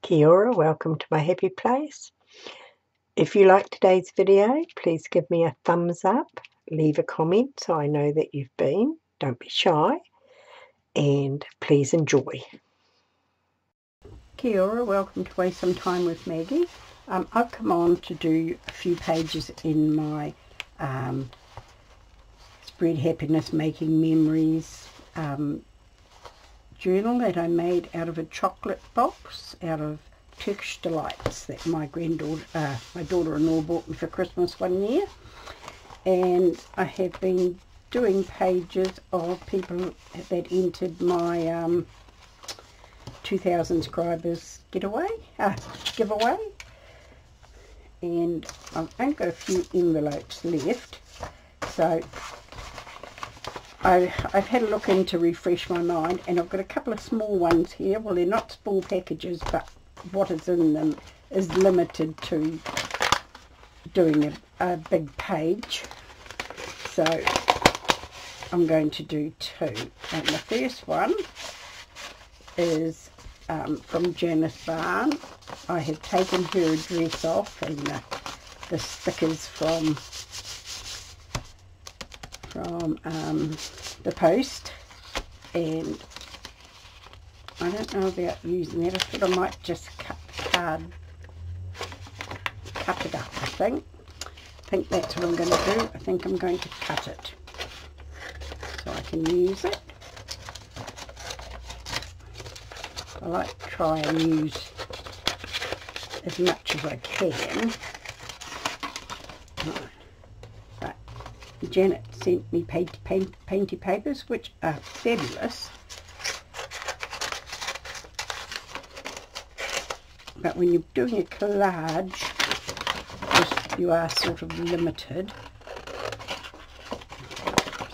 Kia ora, welcome to my happy place. If you like today's video, please give me a thumbs up, leave a comment so I know that you've been. Don't be shy, and please enjoy. Kia ora, welcome to Waste Some Time with Maggie. I've come on to do a few pages in my Spread Happiness Making Memories journal that I made out of a chocolate box out of Turkish Delights that my daughter-in-law bought me for Christmas one year. And I have been doing pages of people that entered my 2,000 subscribers giveaway. And I've only got a few envelopes left, so I've had a look in to refresh my mind, and I've got a couple of small ones here. Well, they're not small packages, but what is in them is limited to doing a big page. So I'm going to do two. And the first one is from Janice Baum. I have taken her address off and the stickers from the post, and I don't know about using that. I thought I might just cut it up. I think that's what I'm going to do. I think I'm going to cut it so I can use it. I like to try and use as much as I can. But Janet sent me painty papers, which are fabulous. But when you're doing a collage, you are sort of limited.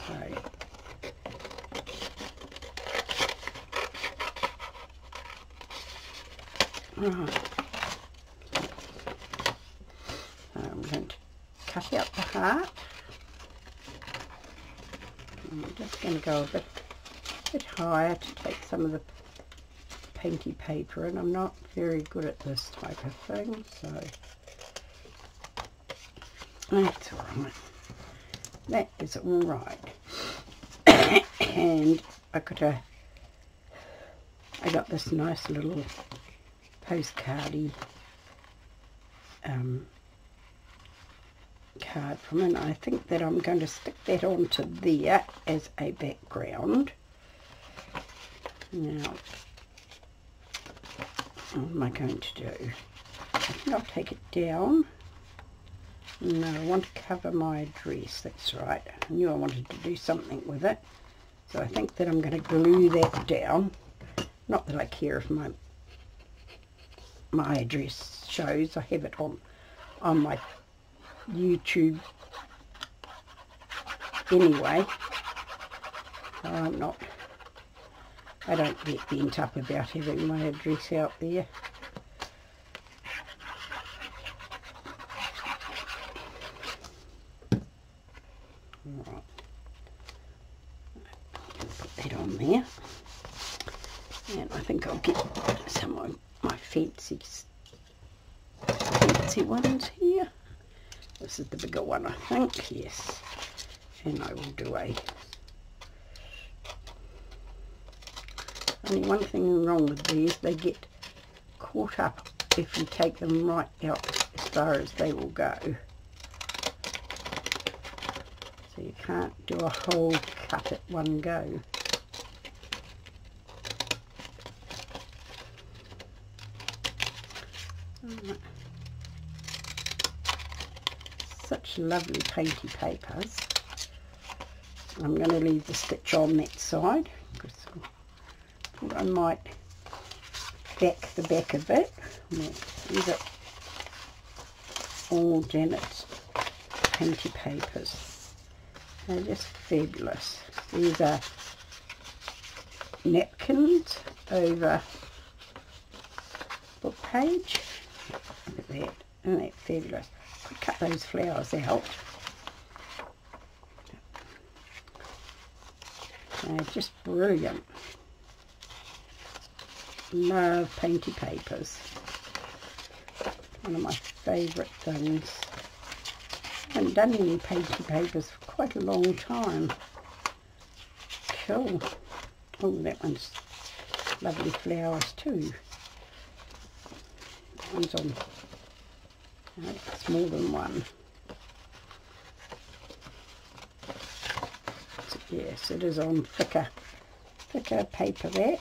Right. So I'm going to cut out the heart. I'm just going to go a bit higher to take some of the painty paper, and I'm not very good at this type of thing, so that's alright. That is alright. And I got this nice little postcardy card from it, and I think that I'm going to stick that onto there as a background. Now, what am I going to do? I think I'll take it down. No, I want to cover my address, that's right. I knew I wanted to do something with it, so I think that I'm going to glue that down. Not that I care if my address shows. I have it on my YouTube anyway. So I don't get bent up about having my address out there. Right. Put that on there. And I think I'll get some of my fancy ones here. This is the bigger one, I think, yes. And I will do only one thing wrong with these, they get caught up if you take them right out as far as they will go. So you can't do a whole cut at one go. Such lovely painty papers. I'm going to leave the stitch on that side because I thought I might back the back of it. These are all Janet's painty papers. They're just fabulous. These are napkins over book page. Look at that. Isn't that fabulous? Cut those flowers out. They're just brilliant. Love painty papers. One of my favourite things. I haven't done any painty papers for quite a long time. Cool. Oh, that one's lovely flowers too. That one's on, no, it's more than one. So, yes, it is on thicker paper there.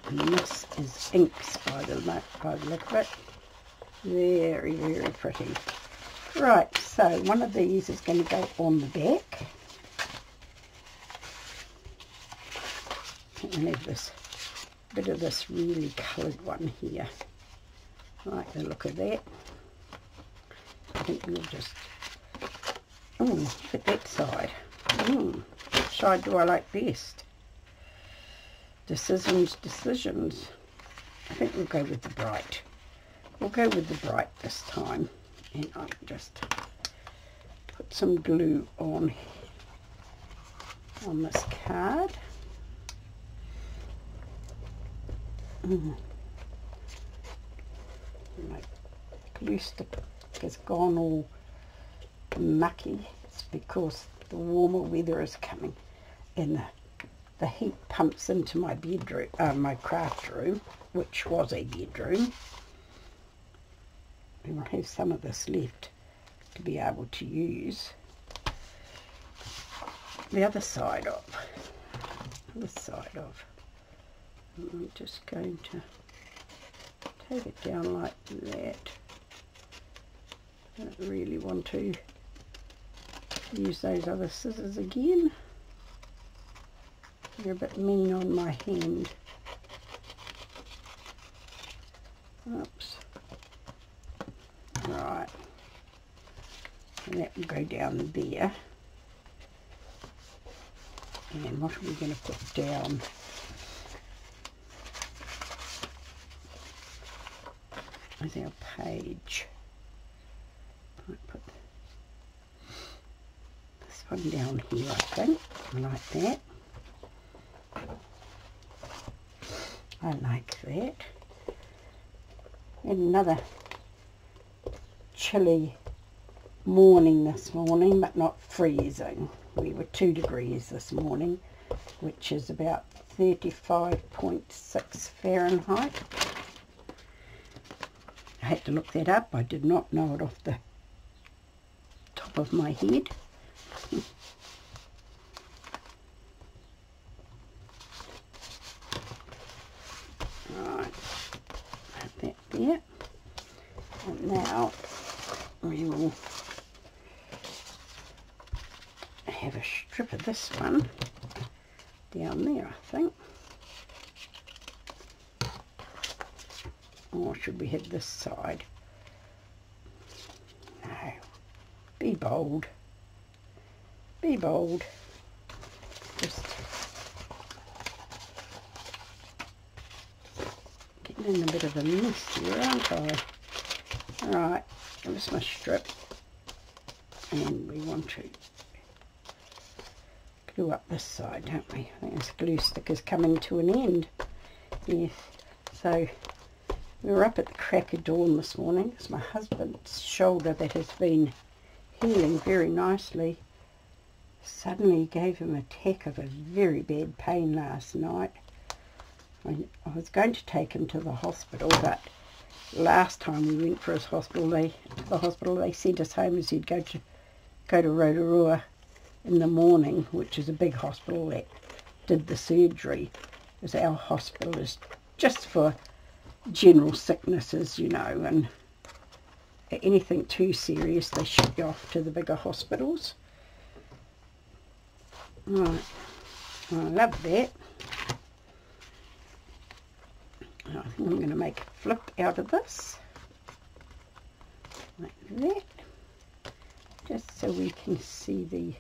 And this is inks by the look of it. Very, very pretty. Right, so one of these is going to go on the back. I'm going to have this bit of this really coloured one here. I like the look of that. I think we'll just, oh, look at that side. Which side do I like best? Decisions. I think we'll go with the bright. We'll go with the bright this time. And I'll just put some glue on this card. My glue stick has gone all mucky. It's because the warmer weather is coming and the heat pumps into my bedroom, my craft room, which was a bedroom. We will have some of this left to be able to use the other side of, this side of. I'm just going to take it down like that. I don't really want to use those other scissors again. They're a bit mean on my hand. Oops. Right. And that will go down there. And what are we going to put down? Is our page. Might put this one down here, I think. I like that. I like that. And another chilly morning this morning, but not freezing. We were 2 degrees this morning, which is about 35.6 Fahrenheit. I had to look that up. I did not know it off the top of my head. Right, put that there. And now we will have a strip of this one down there, I think. Or should we have this side? No. Be bold. Be bold. Just getting in a bit of a mess here, aren't I? Alright, there's my strip. And we want to glue up this side, don't we? I think this glue stick is coming to an end. Yes. So we were up at the crack of dawn this morning because my husband's shoulder that has been healing very nicely suddenly gave him an attack of a very bad pain last night. I was going to take him to the hospital, but last time we went for the hospital they sent us home and said go to Rotorua in the morning, which is a big hospital that did the surgery, because our hospital is just for general sicknesses, you know, and anything too serious they ship you off to the bigger hospitals. Right, I love that. I think I'm going to make a flip out of this like that, just so we can see the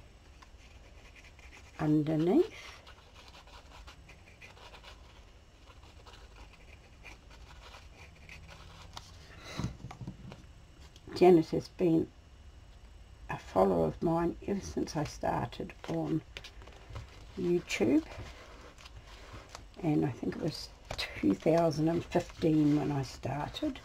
underneath. Janet has been a follower of mine ever since I started on YouTube, and I think it was 2015 when I started.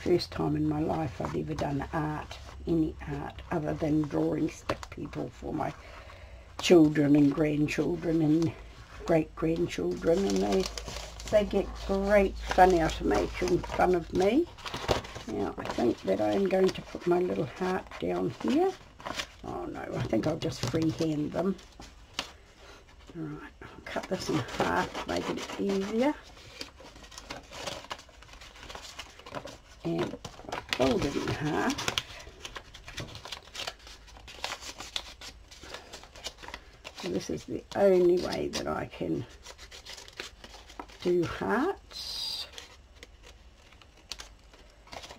First time in my life I've ever done art, any art other than drawing stick people for my children and grandchildren and great-grandchildren, and they get great fun out of making fun of me. Now I think that I'm going to put my little heart down here. Oh no, I think I'll just freehand them. Alright, I'll cut this in half, make it easier. And fold it in half. So this is the only way that I can do hearts.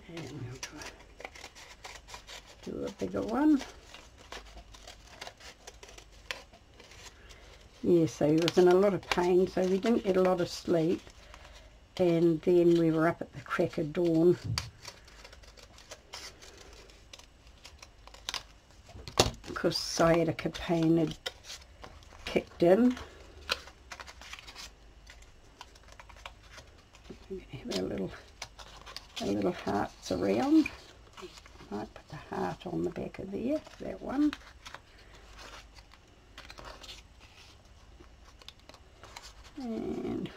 And we'll do a bigger one. Yeah, so he was in a lot of pain, so we didn't get a lot of sleep. And then we were up at the crack of dawn. Because sciatica pain had kicked in. Have our little hearts around. Might put the heart on the back of there, that one. And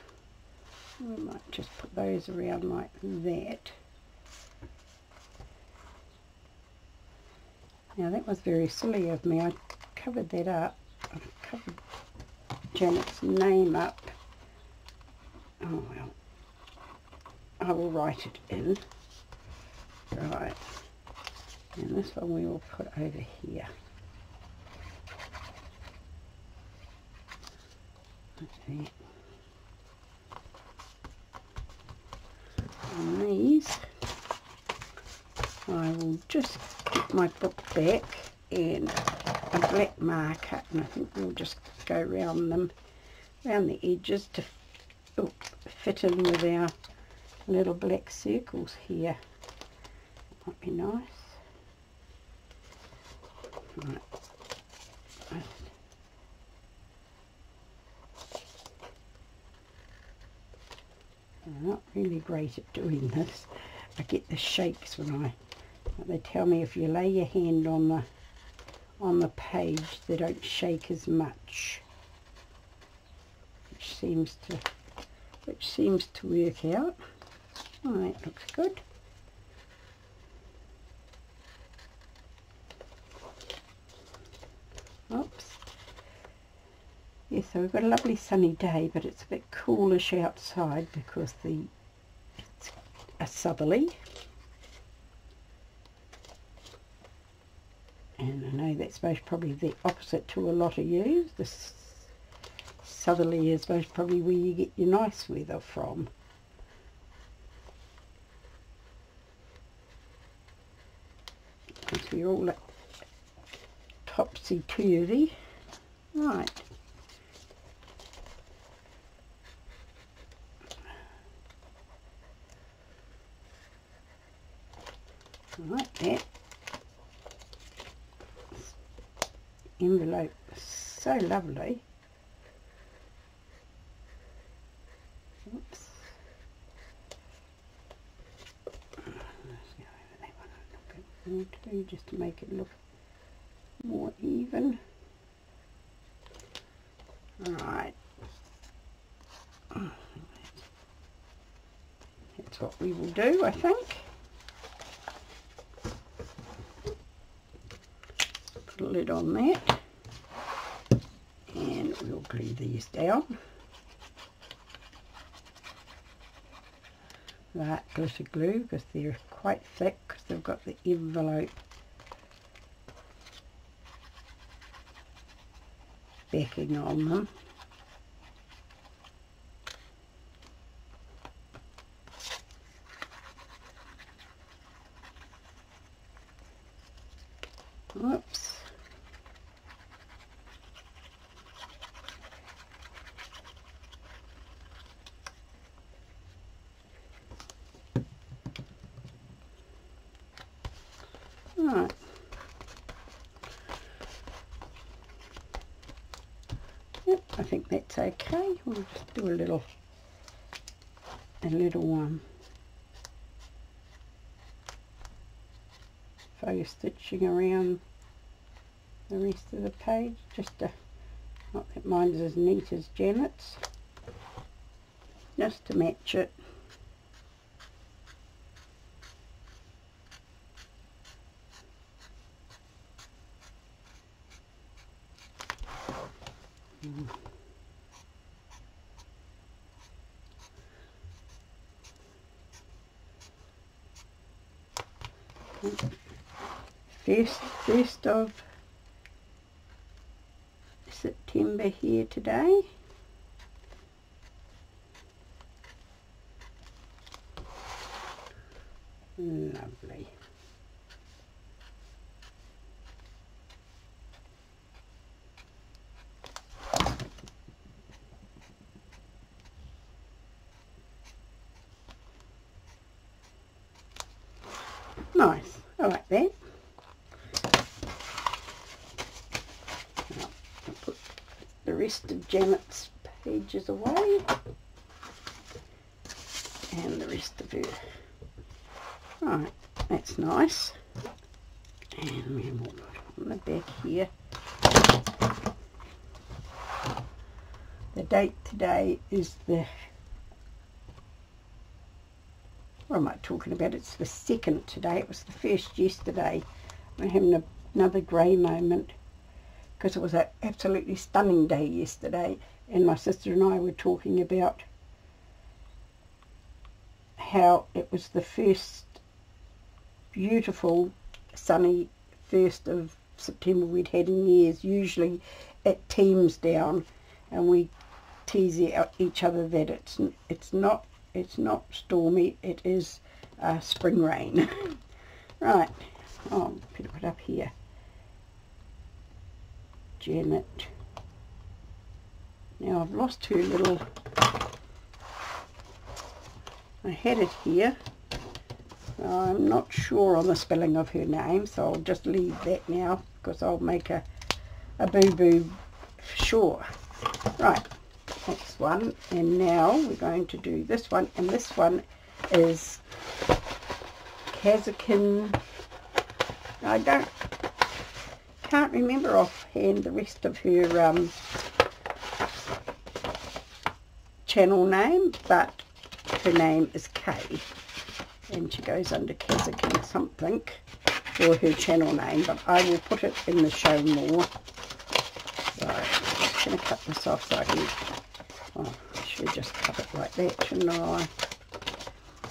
we might just put those around like that. Now that was very silly of me. I covered that up. I covered Janet's name up. Oh well. I will write it in. Right. And this one we will put over here. Okay. On these, I will just get my book back and a black marker, and I think we'll just go around them, around the edges to fit in with our little black circles here. Might be nice. Right. I'm not really great at doing this. I get the shakes when they tell me if you lay your hand on the page they don't shake as much, which seems to work out. Oh, that looks good. Oops. Yeah, so we've got a lovely sunny day, but it's a bit coolish outside because it's a southerly. And I know that's most probably the opposite to a lot of you. The southerly is most probably where you get your nice weather from. Because we're all topsy-turvy. Right. Like that. Envelope is so lovely. Oops. Let's go over that one a little bit more too, just to make it look more even. Right. That's what we will do, I think. Put a lid on that, and we'll glue these down. That glitter glue, because they're quite thick, because they've got the envelope backing on them. Whoops. Right. Yep, I think that's okay. We'll just do a little faux stitching around the rest of the page, just to, not that mine's as neat as Janet's, just to match it. First of September here today. Lovely. Nice, I like that. I'll put the rest of Janet's pages away and the rest of her. Right, that's nice. And then we'll put on the back here. The date today is the, what am I talking about? It's the 2nd today. It was the 1st yesterday. We're having another grey moment because it was an absolutely stunning day yesterday, and my sister and I were talking about how it was the first beautiful sunny 1st of September we'd had in years. Usually it teams down and we tease each other that it's not stormy, it is spring rain. Right, I'll put it up here. Janet. Now I've lost her little, I had it here. I'm not sure on the spelling of her name, so I'll just leave that now because I'll make a boo-boo sure. Right, that's one, and now we're going to do this one, and this one is Kazakin. I can't remember offhand the rest of her channel name, but her name is Kay, and she goes under Kazakin something for her channel name, but I will put it in the show more. So I'm just going to cut this off so I can, oh, I should just cut it like that, shouldn't I?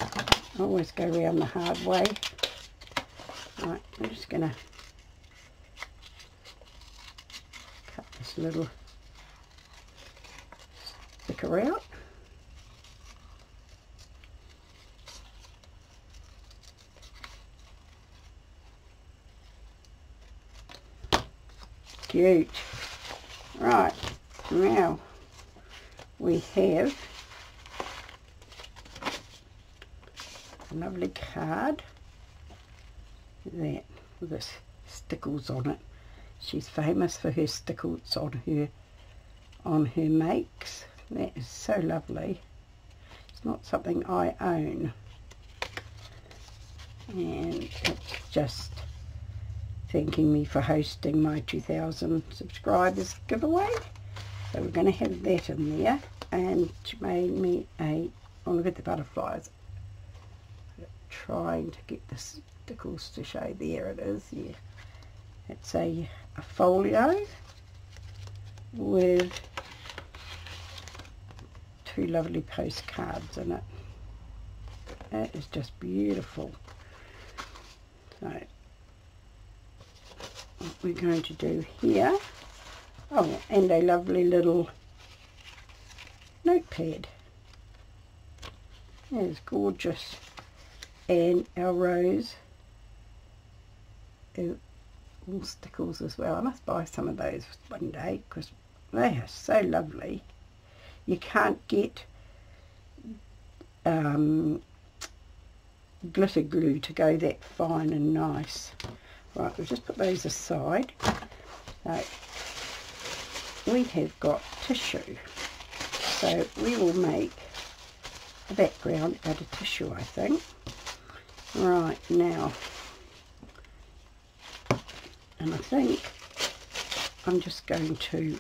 I always go around the hard way. Right, I'm just going to cut this little sticker out. Cute. Right, now we have a lovely card that with this stickles on it. She's famous for her stickles on her makes. That is so lovely. It's not something I own, and it's just thanking me for hosting my 2,000 subscribers giveaway. So we're going to have that in there, and she made me a, oh look at the butterflies, trying to get the stickles to show. There it is. Yeah, it's a folio with 2 lovely postcards in it. That is just beautiful. So what we're going to do here, oh, and a lovely little notepad. That is gorgeous. And our rose, all stickles as well. I must buy some of those one day because they are so lovely. You can't get glitter glue to go that fine and nice. Right, we'll just put those aside. So we have got tissue. So we will make a background out of tissue, I think. Right, now, and I think I'm just going to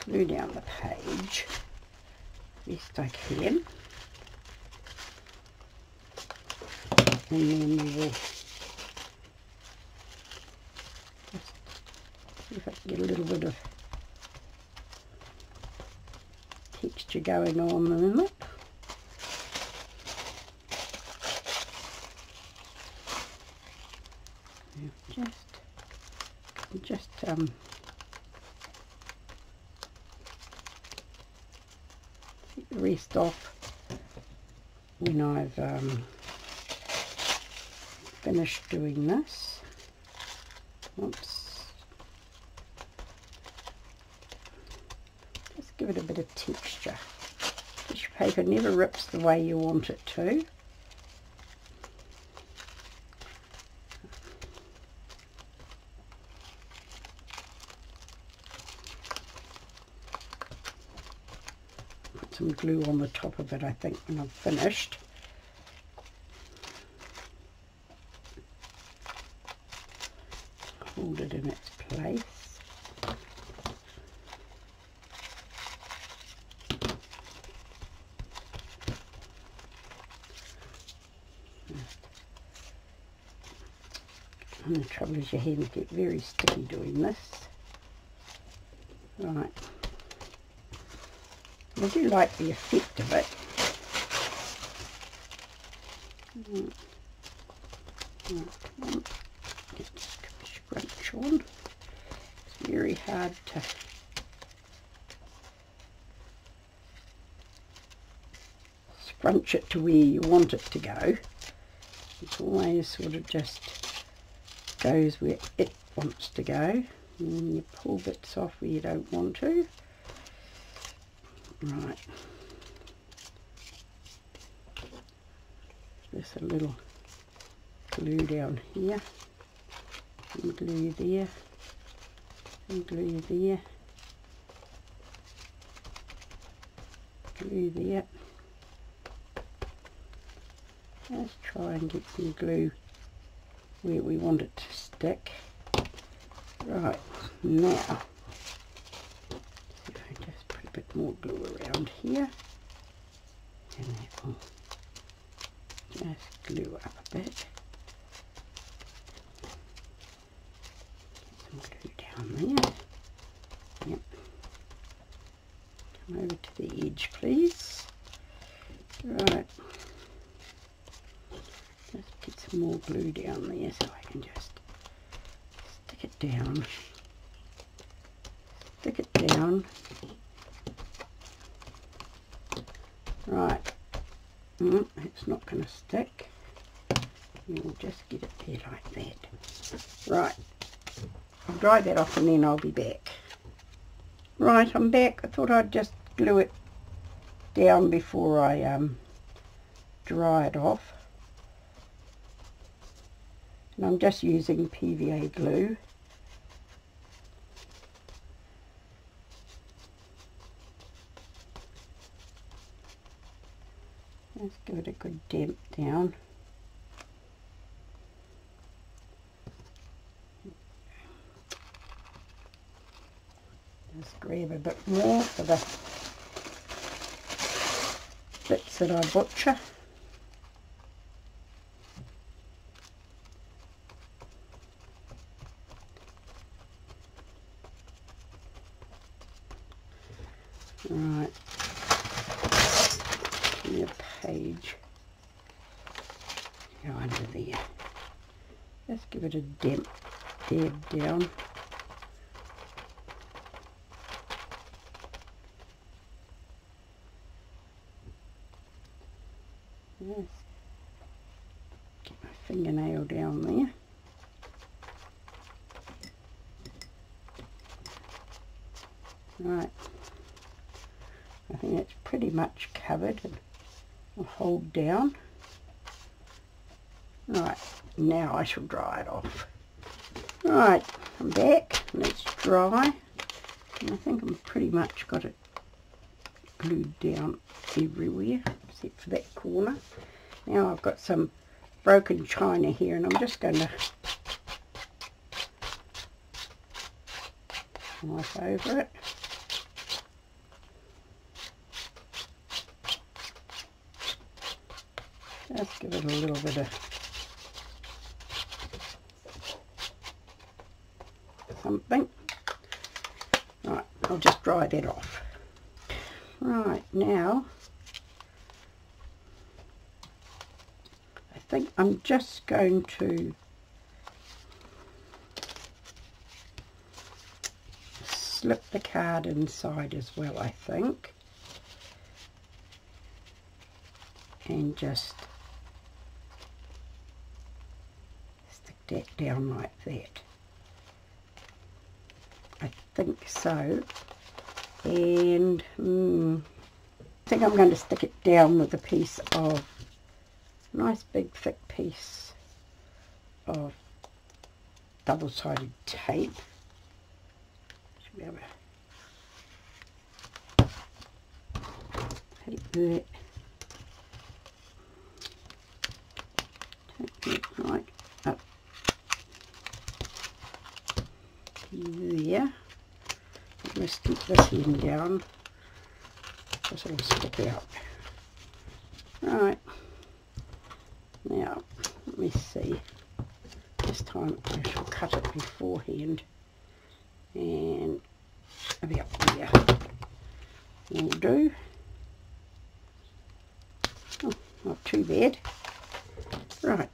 glue down the page best I can, and then we will just see if I can get a little bit of texture going on in it. Just take the rest off when I've finished doing this. Oops. Just give it a bit of texture. Tissue paper never rips the way you want it to. Some glue on the top of it, I think, when I've finished. Hold it in its place. And the trouble is your hands get very sticky doing this. Right. I do like the effect of it. Let's scrunch on. It's very hard to scrunch it to where you want it to go. It's always sort of just goes where it wants to go, and then you pull bits off where you don't want to. Right, there's a little glue down here, and glue there, and glue there, glue there. Let's try and get some glue where we want it to stick. Right, now bit more glue around here, and that will just glue up a bit. Get some glue down there. Yep. Come over to the edge, please. Right. Just get some more glue down there so I can just stick it down. Stick it down. Right, it's not going to stick. You'll just get it there like that. Right, I'll dry that off and then I'll be back. Right, I'm back. I thought I'd just glue it down before I dry it off. And I'm just using PVA glue. Let's give it a good damp down. Just grab a bit more for the bits that I butcher. Right. Your page go under there. Let's give it a dab down. Yes. Get my fingernail down there. Right. I think it's pretty much covered. I'll hold down. Right, now I shall dry it off. Right, I'm back. and it's dry. And I think I'm pretty much got it glued down everywhere except for that corner. Now I've got some broken china here, and I'm just going to wipe over it. Just give it a little bit of something. Right, I'll just dry that off. Right, now I think I'm just going to slip the card inside as well, I think, and just stick that down like that. I think so. And I think I'm going to stick it down with a piece of nice big thick piece of double-sided tape. Should be able to take that, take it right up there. I'm going to stick this end down because it'll stick out. Right, now let me see. This time I shall cut it beforehand, and about there will do. Oh, not too bad. Right,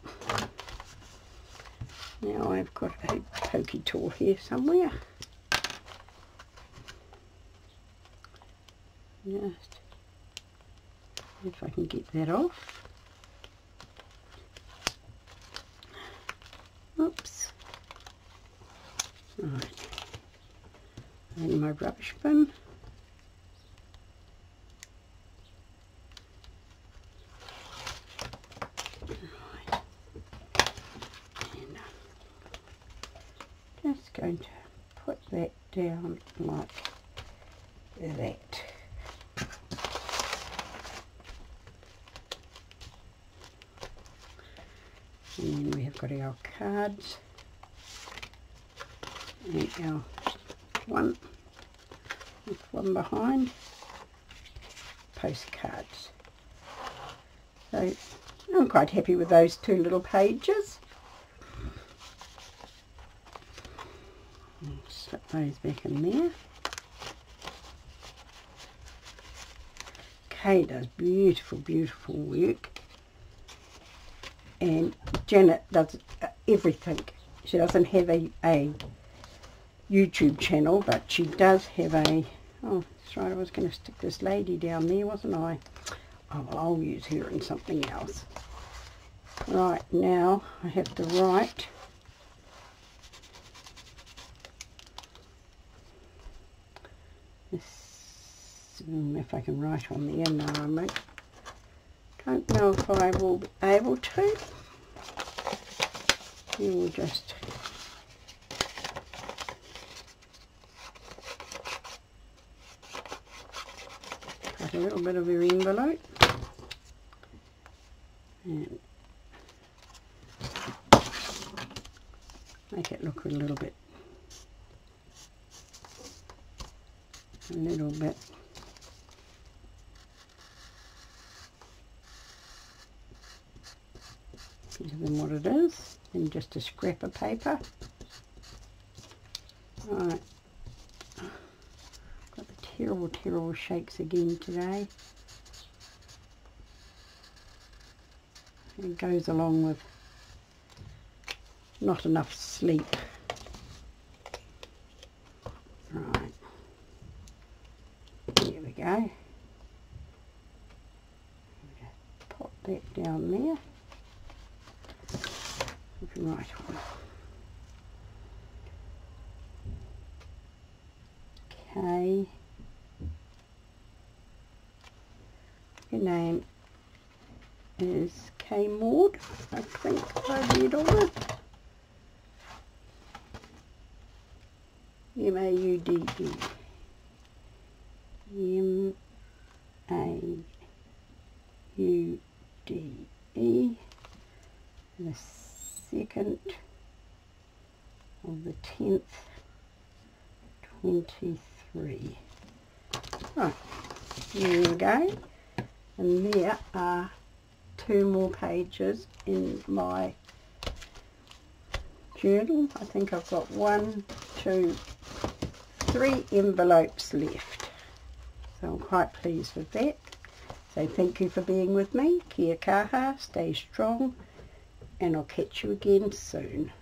now I've got a pokey tool here somewhere. Just see if I can get that off. Oops. Right. And my rubbish bin. Right. And just going to put that down like that. And we have got our cards and our one behind postcards. So I'm quite happy with those two little pages. I'll slip those back in there. Kay does beautiful, beautiful work. And Janet does everything. She doesn't have a YouTube channel, but she does have a, oh that's right, I was going to stick this lady down there, wasn't I? Oh well, I'll use her in something else. Right, now I have to write this, if I can write on there. No, I won't. Don't know if I will be able to. You will just cut a little bit of your envelope and make it look a little bit better than what it is, and just a scrap of paper. Right, got the terrible shakes again today. It goes along with not enough sleep. Right, there we go. Pop that down there. Right on. Okay. Your name is K Maud, I think I read on it. M-A-U-D-E, M-A-U-D-E, the 2nd of the 10th, 23. Right, there we go. And there are 2 more pages in my journal. I think I've got 1, 2, 3 envelopes left. So I'm quite pleased with that. So thank you for being with me. Kia kaha, stay strong, and I'll catch you again soon.